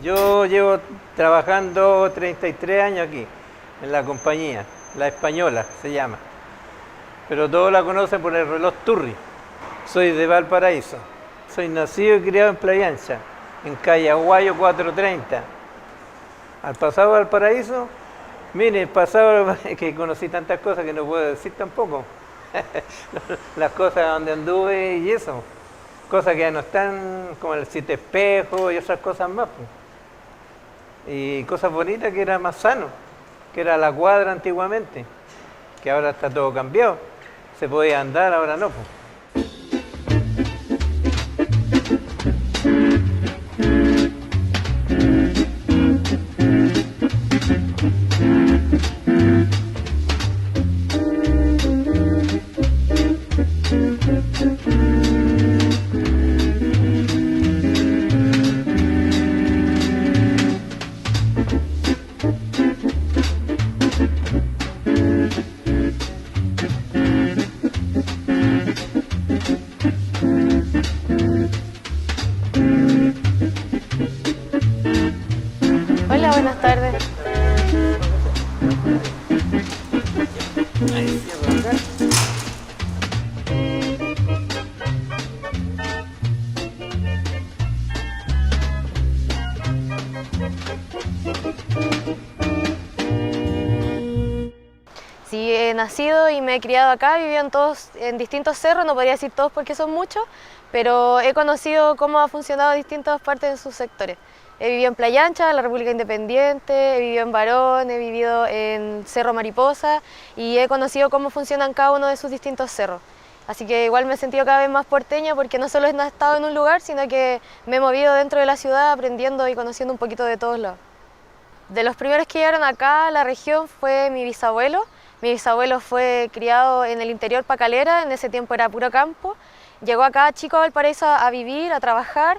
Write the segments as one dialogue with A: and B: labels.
A: Yo llevo trabajando 33 años aquí, en la compañía, La Española se llama. Pero todos la conocen por el reloj Turri. Soy de Valparaíso. Soy nacido y criado en Playa Ancha, en calle Aguayo 430. Al pasado Valparaíso, mire, pasado que conocí tantas cosas que no puedo decir tampoco. Las cosas donde anduve y eso. Cosas que ya no están, como el Siete Espejos y otras cosas más. Y cosas bonitas que era más sano, que era la cuadra antiguamente, que ahora está todo cambiado. Se podía andar, ahora no.
B: Hola, buenas tardes. Sí, he nacido y me he criado acá, he vivido en distintos cerros, no podría decir todos porque son muchos, pero he conocido cómo ha funcionado distintas partes de sus sectores. He vivido en Playa Ancha, la República Independiente, he vivido en Barón, he vivido en Cerro Mariposa y he conocido cómo funcionan cada uno de sus distintos cerros. Así que igual me he sentido cada vez más porteña porque no solo he estado en un lugar, sino que me he movido dentro de la ciudad aprendiendo y conociendo un poquito de todos lados. De los primeros que llegaron acá a la región fue mi bisabuelo. Mi bisabuelo fue criado en el interior Pacalera, en ese tiempo era puro campo. Llegó acá chico a Valparaíso a vivir, a trabajar,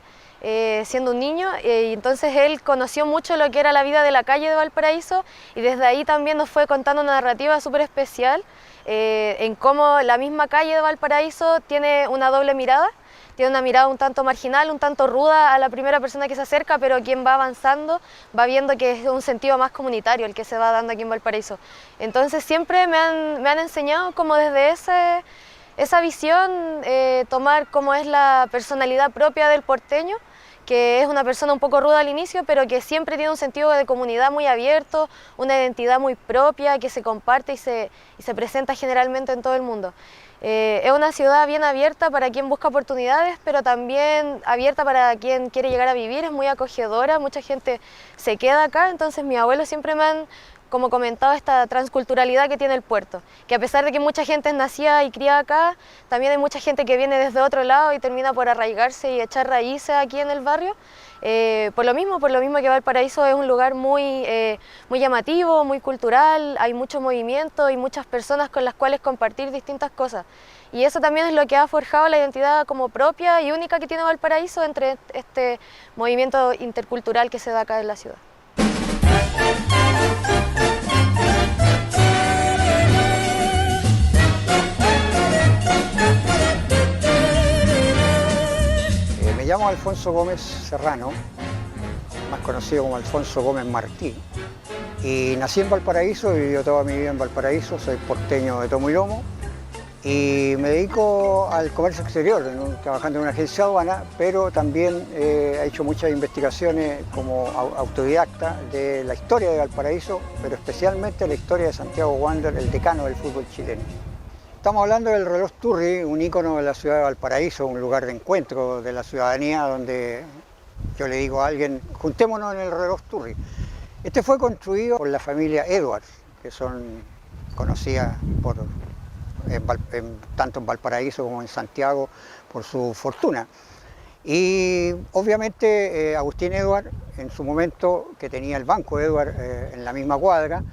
B: siendo un niño, y entonces él conoció mucho lo que era la vida de la calle de Valparaíso y desde ahí también nos fue contando una narrativa súper especial en cómo la misma calle de Valparaíso tiene una doble mirada. Tiene una mirada un tanto marginal, un tanto ruda a la primera persona que se acerca, pero quien va avanzando va viendo que es un sentido más comunitario el que se va dando aquí en Valparaíso. Entonces siempre me han enseñado como desde esa visión tomar como es la personalidad propia del porteño, que es una persona un poco ruda al inicio, pero que siempre tiene un sentido de comunidad muy abierto, una identidad muy propia que se comparte y se presenta generalmente en todo el mundo. Es una ciudad bien abierta para quien busca oportunidades, pero también abierta para quien quiere llegar a vivir, es muy acogedora, mucha gente se queda acá, entonces mis abuelos siempre me han como comentado esta transculturalidad que tiene el puerto, que a pesar de que mucha gente es nacida y criada acá, también hay mucha gente que viene desde otro lado y termina por arraigarse y echar raíces aquí en el barrio. Por lo mismo que Valparaíso es un lugar muy llamativo, muy cultural, hay mucho movimiento y muchas personas con las cuales compartir distintas cosas. Y eso también es lo que ha forjado la identidad como propia y única que tiene Valparaíso entre este movimiento intercultural que se da acá en la ciudad.
C: Me llamo Alfonso Gómez Serrano, más conocido como Alfonso Gómez Martí, y nací en Valparaíso, he vivido toda mi vida en Valparaíso, soy porteño de tomo y lomo, y me dedico al comercio exterior, trabajando en una agencia aduana, pero también he hecho muchas investigaciones como autodidacta de la historia de Valparaíso, pero especialmente la historia de Santiago Wander, el decano del fútbol chileno. Estamos hablando del reloj Turri, un ícono de la ciudad de Valparaíso, un lugar de encuentro de la ciudadanía donde yo le digo a alguien, juntémonos en el reloj Turri. Este fue construido por la familia Edwards, que son conocidas tanto en Valparaíso como en Santiago por su fortuna. Y obviamente Agustín Edwards, en su momento que tenía el Banco Edwards en la misma cuadra,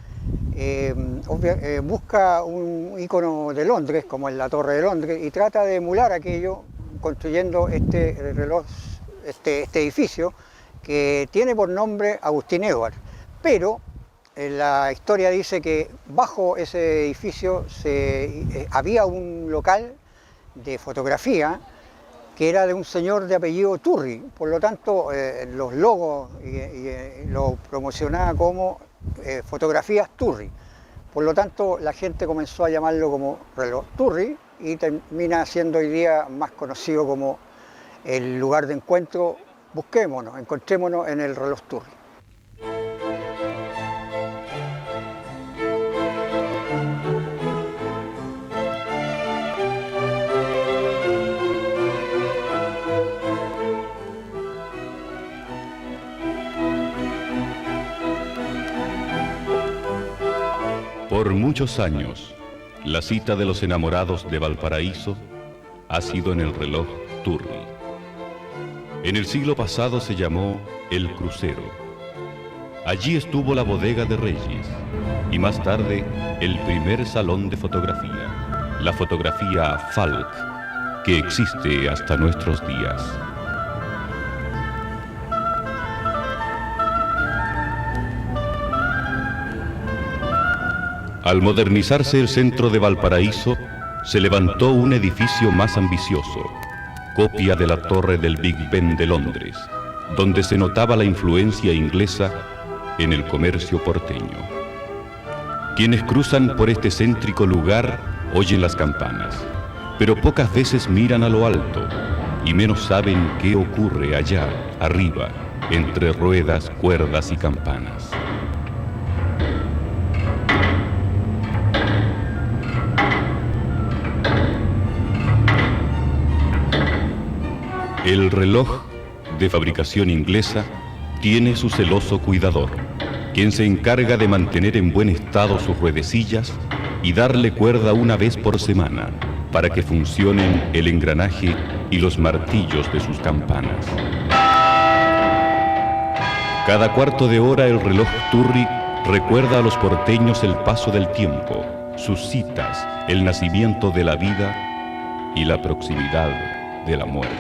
C: busca un ícono de Londres, como es la Torre de Londres, y trata de emular aquello construyendo este reloj, este edificio que tiene por nombre Agustín Edwards. Pero la historia dice que bajo ese edificio había un local de fotografía que era de un señor de apellido Turri, por lo tanto los logos lo promocionaba como fotografías Turri. Por lo tanto, la gente comenzó a llamarlo como reloj Turri y termina siendo hoy día más conocido como el lugar de encuentro. Encontrémonos en el reloj Turri.
D: Por muchos años, la cita de los enamorados de Valparaíso ha sido en el reloj Turri. En el siglo pasado se llamó El Crucero. Allí estuvo la bodega de Reyes y más tarde el primer salón de fotografía, la fotografía Falk, que existe hasta nuestros días. Al modernizarse el centro de Valparaíso, se levantó un edificio más ambicioso, copia de la torre del Big Ben de Londres, donde se notaba la influencia inglesa en el comercio porteño. Quienes cruzan por este céntrico lugar oyen las campanas, pero pocas veces miran a lo alto y menos saben qué ocurre allá, arriba, entre ruedas, cuerdas y campanas. El reloj, de fabricación inglesa, tiene su celoso cuidador, quien se encarga de mantener en buen estado sus ruedecillas y darle cuerda una vez por semana para que funcionen el engranaje y los martillos de sus campanas. Cada cuarto de hora el reloj Turri recuerda a los porteños el paso del tiempo, sus citas, el nacimiento de la vida y la proximidad de la muerte.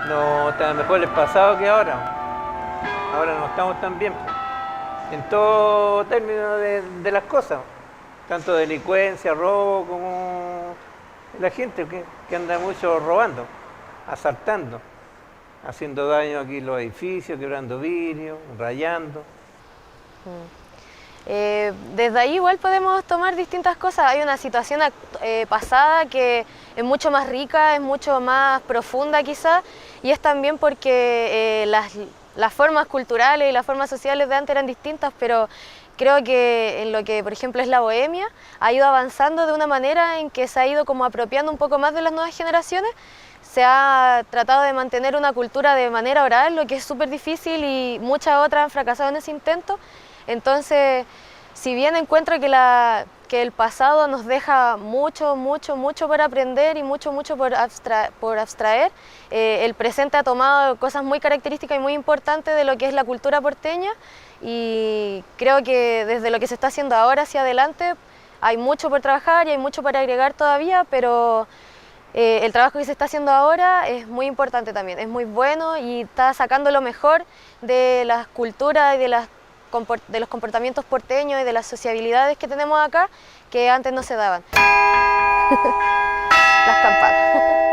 A: No está mejor el pasado que ahora. Ahora no estamos tan bien, en todo término de las cosas, tanto delincuencia, robo, como la gente que anda mucho robando, asaltando, haciendo daño aquí en los edificios, quebrando vidrio, rayando.
B: Desde ahí igual podemos tomar distintas cosas. Hay una situación pasada que es mucho más rica, es mucho más profunda quizás, y es también porque las formas culturales y las formas sociales de antes eran distintas, pero creo que en lo que por ejemplo es la bohemia ha ido avanzando de una manera en que se ha ido como apropiando un poco más de las nuevas generaciones. Se ha tratado de mantener una cultura de manera oral, lo que es súper difícil, y muchas otras han fracasado en ese intento. Entonces, si bien encuentro que el pasado nos deja mucho por aprender y mucho por abstraer, el presente ha tomado cosas muy características y muy importantes de lo que es la cultura porteña, y creo que desde lo que se está haciendo ahora hacia adelante hay mucho por trabajar y hay mucho por agregar todavía, pero el trabajo que se está haciendo ahora es muy importante también, es muy bueno y está sacando lo mejor de las culturas y de los comportamientos porteños y de las sociabilidades que tenemos acá, que antes no se daban. Las campanas.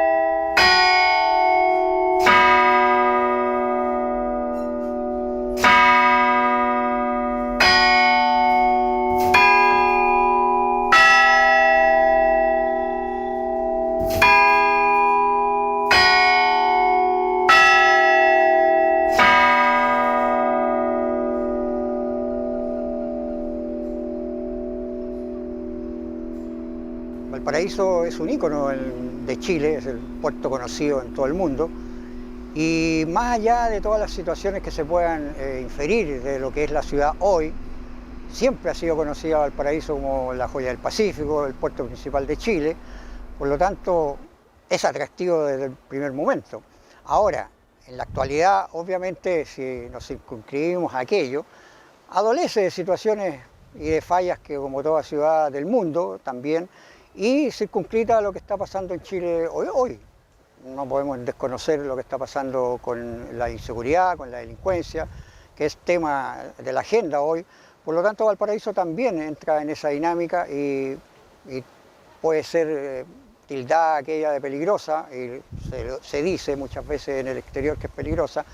C: Valparaíso es un ícono de Chile, es el puerto conocido en todo el mundo, y más allá de todas las situaciones que se puedan inferir de lo que es la ciudad hoy, siempre ha sido conocida Valparaíso como la joya del Pacífico, el puerto principal de Chile, por lo tanto es atractivo desde el primer momento. Ahora, en la actualidad, obviamente, si nos circunscribimos a aquello, adolece de situaciones y de fallas que, como toda ciudad del mundo, también, y circunscrita a lo que está pasando en Chile hoy. No podemos desconocer lo que está pasando con la inseguridad, con la delincuencia, que es tema de la agenda hoy. Por lo tanto, Valparaíso también entra en esa dinámica y puede ser tildada aquella de peligrosa, y se dice muchas veces en el exterior que es peligrosa,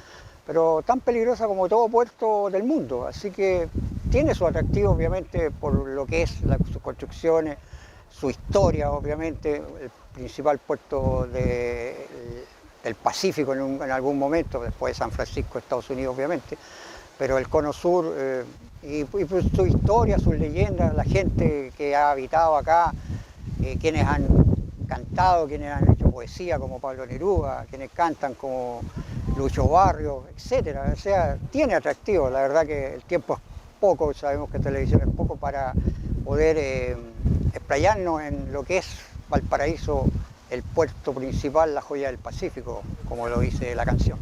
C: pero tan peligrosa como todo puerto del mundo. Así que tiene su atractivo, obviamente, por lo que es sus construcciones, su historia, obviamente, el principal puerto del Pacífico en algún momento, después de San Francisco, Estados Unidos, obviamente, pero el Cono Sur, y pues su historia, sus leyendas, la gente que ha habitado acá, quienes han cantado, quienes han hecho poesía como Pablo Neruda, quienes cantan como Lucho Barrios, etcétera. O sea, tiene atractivo. La verdad que el tiempo es poco, sabemos que televisión es poco para poder explayarnos en lo que es Valparaíso, el puerto principal, la joya del Pacífico, como lo dice la canción.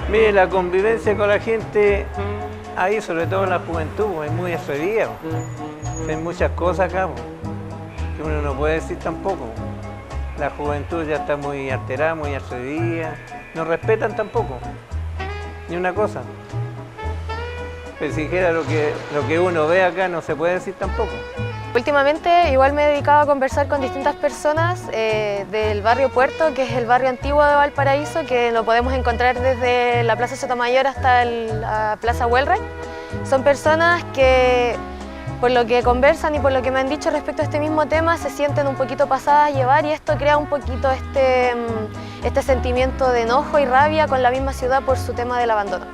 A: Mire, la convivencia con la gente ahí, sobre todo en la juventud, es muy atrevida. Hay muchas cosas acá que uno no puede decir tampoco. La juventud ya está muy alterada, muy atrevida. No respetan tampoco, ni una cosa. Pero si dijera lo que uno ve acá, no se puede decir tampoco.
B: Últimamente igual me he dedicado a conversar con distintas personas del barrio Puerto, que es el barrio antiguo de Valparaíso, que lo podemos encontrar desde la Plaza Sotomayor hasta la Plaza Wellrich. Son personas que, por lo que conversan y por lo que me han dicho respecto a este mismo tema, se sienten un poquito pasadas a llevar, y esto crea un poquito este sentimiento de enojo y rabia con la misma ciudad por su tema del abandono.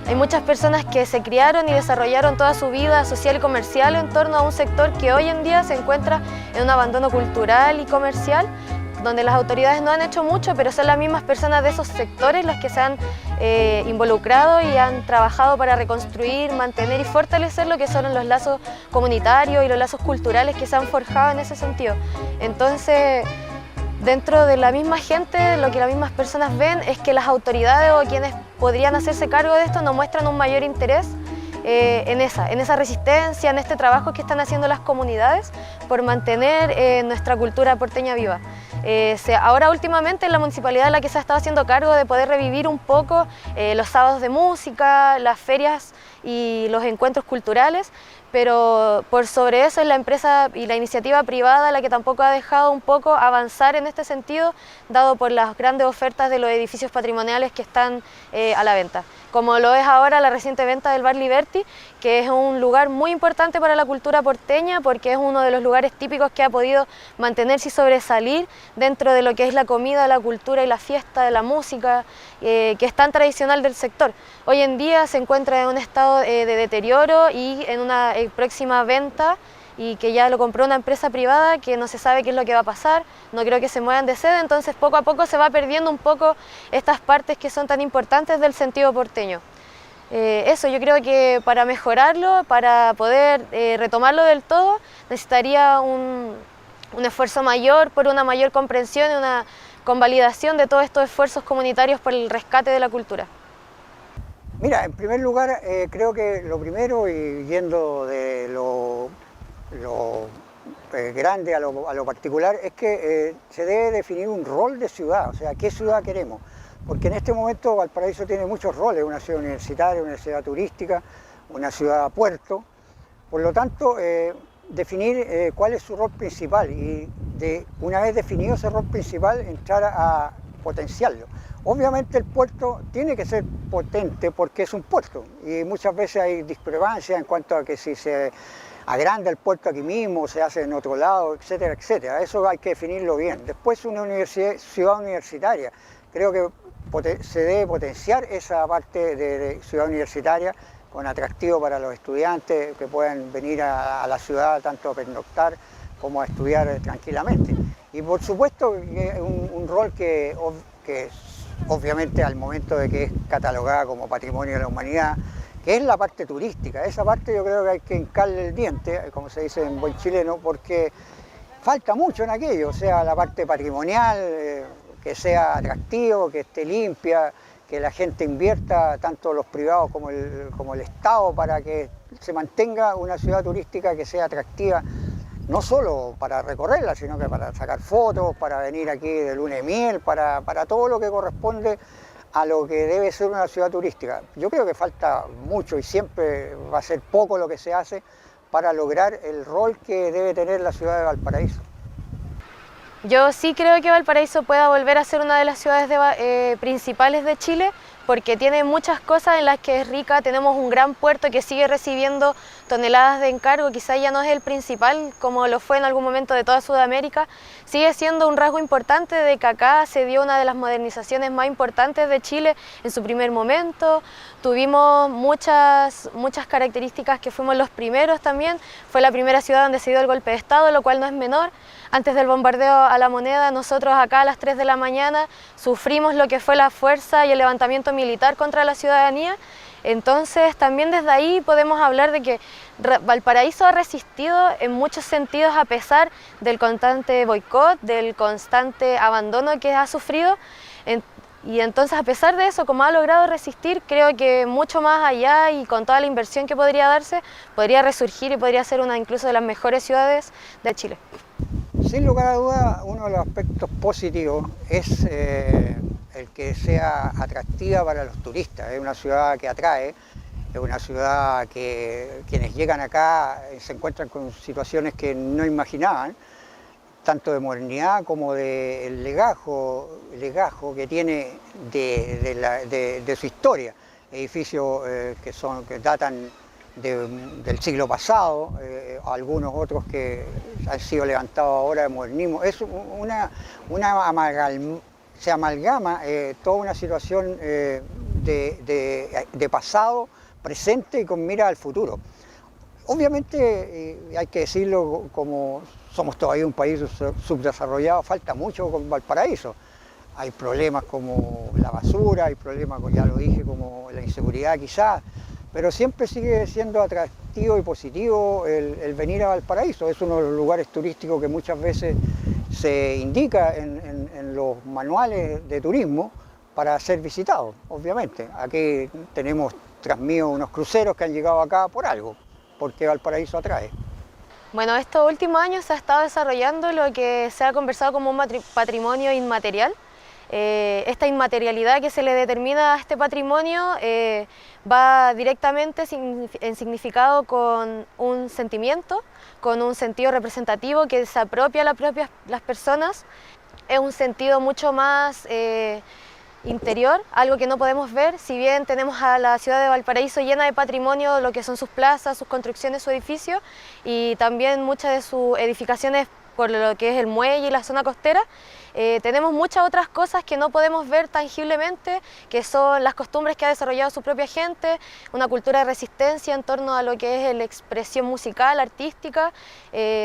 B: Hay muchas personas que se criaron y desarrollaron toda su vida social y comercial en torno a un sector que hoy en día se encuentra en un abandono cultural y comercial, donde las autoridades no han hecho mucho, pero son las mismas personas de esos sectores las que se han involucrado y han trabajado para reconstruir, mantener y fortalecer lo que son los lazos comunitarios y los lazos culturales que se han forjado en ese sentido. Entonces, dentro de la misma gente, lo que las mismas personas ven es que las autoridades o quienes podrían hacerse cargo de esto no muestran un mayor interés en esa resistencia, en este trabajo que están haciendo las comunidades por mantener nuestra cultura porteña viva. Ahora últimamente es la municipalidad la que se ha estado haciendo cargo de poder revivir un poco los sábados de música, las ferias y los encuentros culturales, pero por sobre eso es la empresa y la iniciativa privada la que tampoco ha dejado un poco avanzar en este sentido, dado por las grandes ofertas de los edificios patrimoniales que están a la venta. Como lo es ahora la reciente venta del Bar Liberty, que es un lugar muy importante para la cultura porteña porque es uno de los lugares típicos que ha podido mantenerse y sobresalir dentro de lo que es la comida, la cultura y la fiesta, de la música, que es tan tradicional del sector. Hoy en día se encuentra en un estado de deterioro y en una próxima venta, y que ya lo compró una empresa privada que no se sabe qué es lo que va a pasar, no creo que se muevan de sede, entonces poco a poco se va perdiendo un poco estas partes que son tan importantes del sentido porteño. Eso, yo creo que para mejorarlo, para poder retomarlo del todo, necesitaría un esfuerzo mayor por una mayor comprensión y una convalidación de todos estos esfuerzos comunitarios por el rescate de la cultura?
C: Mira, en primer lugar, creo que lo primero, y yendo de lo grande a lo particular, es que se debe definir un rol de ciudad, o sea, ¿qué ciudad queremos? Porque en este momento Valparaíso tiene muchos roles, una ciudad universitaria, una ciudad turística, una ciudad puerto. Por lo tanto, definir cuál es su rol principal y una vez definido ese rol principal, entrar a potenciarlo. Obviamente el puerto tiene que ser potente porque es un puerto y muchas veces hay discrepancias en cuanto a que si se agranda el puerto aquí mismo, se hace en otro lado, etcétera, etcétera. Eso hay que definirlo bien. Después una ciudad universitaria. Creo que se debe potenciar esa parte de ciudad universitaria con atractivo para los estudiantes que puedan venir a la ciudad tanto a pernoctar como a estudiar tranquilamente. Y por supuesto un rol que obviamente al momento de que es catalogada como Patrimonio de la Humanidad, que es la parte turística. Esa parte yo creo que hay que hincarle el diente, como se dice en buen chileno, porque falta mucho en aquello, o sea, la parte patrimonial, que sea atractivo, que esté limpia, que la gente invierta, tanto los privados como el Estado, para que se mantenga una ciudad turística que sea atractiva, no solo para recorrerla, sino que para sacar fotos, para venir aquí de luna de miel, para todo lo que corresponde a lo que debe ser una ciudad turística. Yo creo que falta mucho y siempre va a ser poco lo que se hace para lograr el rol que debe tener la ciudad de Valparaíso.
B: Yo sí creo que Valparaíso pueda volver a ser una de las ciudades principales de Chile, porque tiene muchas cosas en las que es rica. Tenemos un gran puerto que sigue recibiendo toneladas de encargo, quizá ya no es el principal como lo fue en algún momento de toda Sudamérica. Sigue siendo un rasgo importante de que acá se dio una de las modernizaciones más importantes de Chile en su primer momento. Tuvimos muchas características que fuimos los primeros también. Fue la primera ciudad donde se dio el golpe de Estado, lo cual no es menor. Antes del bombardeo a La Moneda, nosotros acá a las 3 de la mañana sufrimos lo que fue la fuerza y el levantamiento militar contra la ciudadanía. Entonces también desde ahí podemos hablar de que Valparaíso ha resistido en muchos sentidos a pesar del constante boicot, del constante abandono que ha sufrido. Y entonces a pesar de eso, como ha logrado resistir, creo que mucho más allá y con toda la inversión que podría darse, podría resurgir y podría ser una incluso de las mejores ciudades de Chile.
C: Sin lugar a duda, uno de los aspectos positivos es el que sea atractiva para los turistas. Es una ciudad que atrae, es una ciudad que quienes llegan acá se encuentran con situaciones que no imaginaban, tanto de modernidad como del legajo que tiene de su historia. Edificios que datan del siglo pasado, algunos otros que han sido levantados ahora de modernismo. Es se amalgama toda una situación de pasado, presente y con mira al futuro. Obviamente, hay que decirlo, como somos todavía un país subdesarrollado, falta mucho con Valparaíso. Hay problemas como la basura, hay problemas, ya lo dije, como la inseguridad quizás, pero siempre sigue siendo atractivo y positivo el venir a Valparaíso. Es uno de los lugares turísticos que muchas veces se indica en los manuales de turismo para ser visitados, obviamente. Aquí tenemos tras mío unos cruceros que han llegado acá por algo, porque Valparaíso atrae.
B: Bueno, estos últimos años se ha estado desarrollando lo que se ha conversado como un patrimonio inmaterial. Esta inmaterialidad que se le determina a este patrimonio va directamente en significado con un sentimiento, con un sentido representativo que se apropia a las personas. Es un sentido mucho más interior, algo que no podemos ver. Si bien tenemos a la ciudad de Valparaíso llena de patrimonio, lo que son sus plazas, sus construcciones, sus edificios, y también muchas de sus edificaciones por lo que es el muelle y la zona costera, tenemos muchas otras cosas que no podemos ver tangiblemente, que son las costumbres que ha desarrollado su propia gente, una cultura de resistencia en torno a lo que es la expresión musical, artística.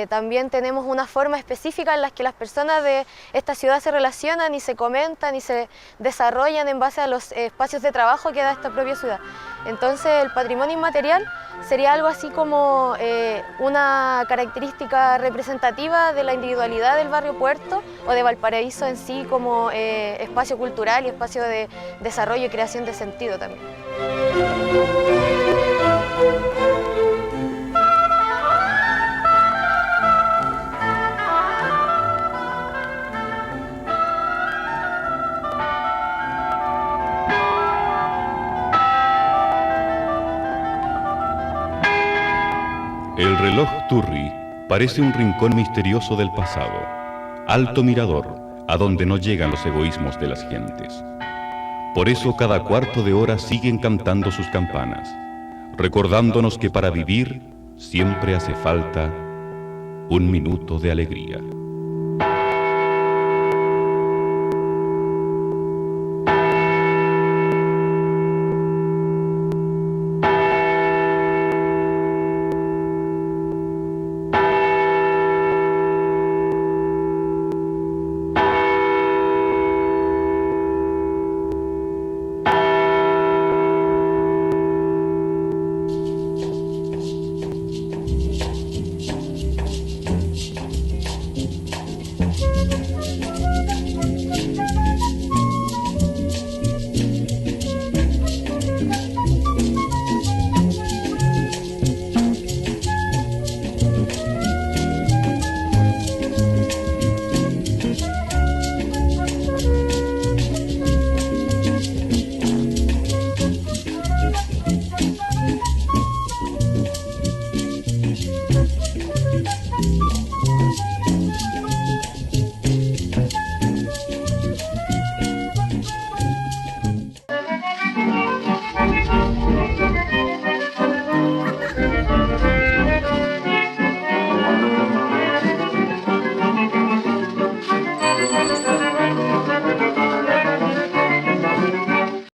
B: También tenemos una forma específica en la que las personas de esta ciudad se relacionan y se comentan y se desarrollan en base a los espacios de trabajo que da esta propia ciudad. Entonces el patrimonio inmaterial sería algo así como una característica representativa de la individualidad del barrio Puerto o de Valparaíso en sí como espacio cultural y espacio de desarrollo y creación de sentido también.
D: El reloj Turri parece un rincón misterioso del pasado, alto mirador a donde no llegan los egoísmos de las gentes. Por eso cada cuarto de hora siguen cantando sus campanas, recordándonos que para vivir siempre hace falta un minuto de alegría.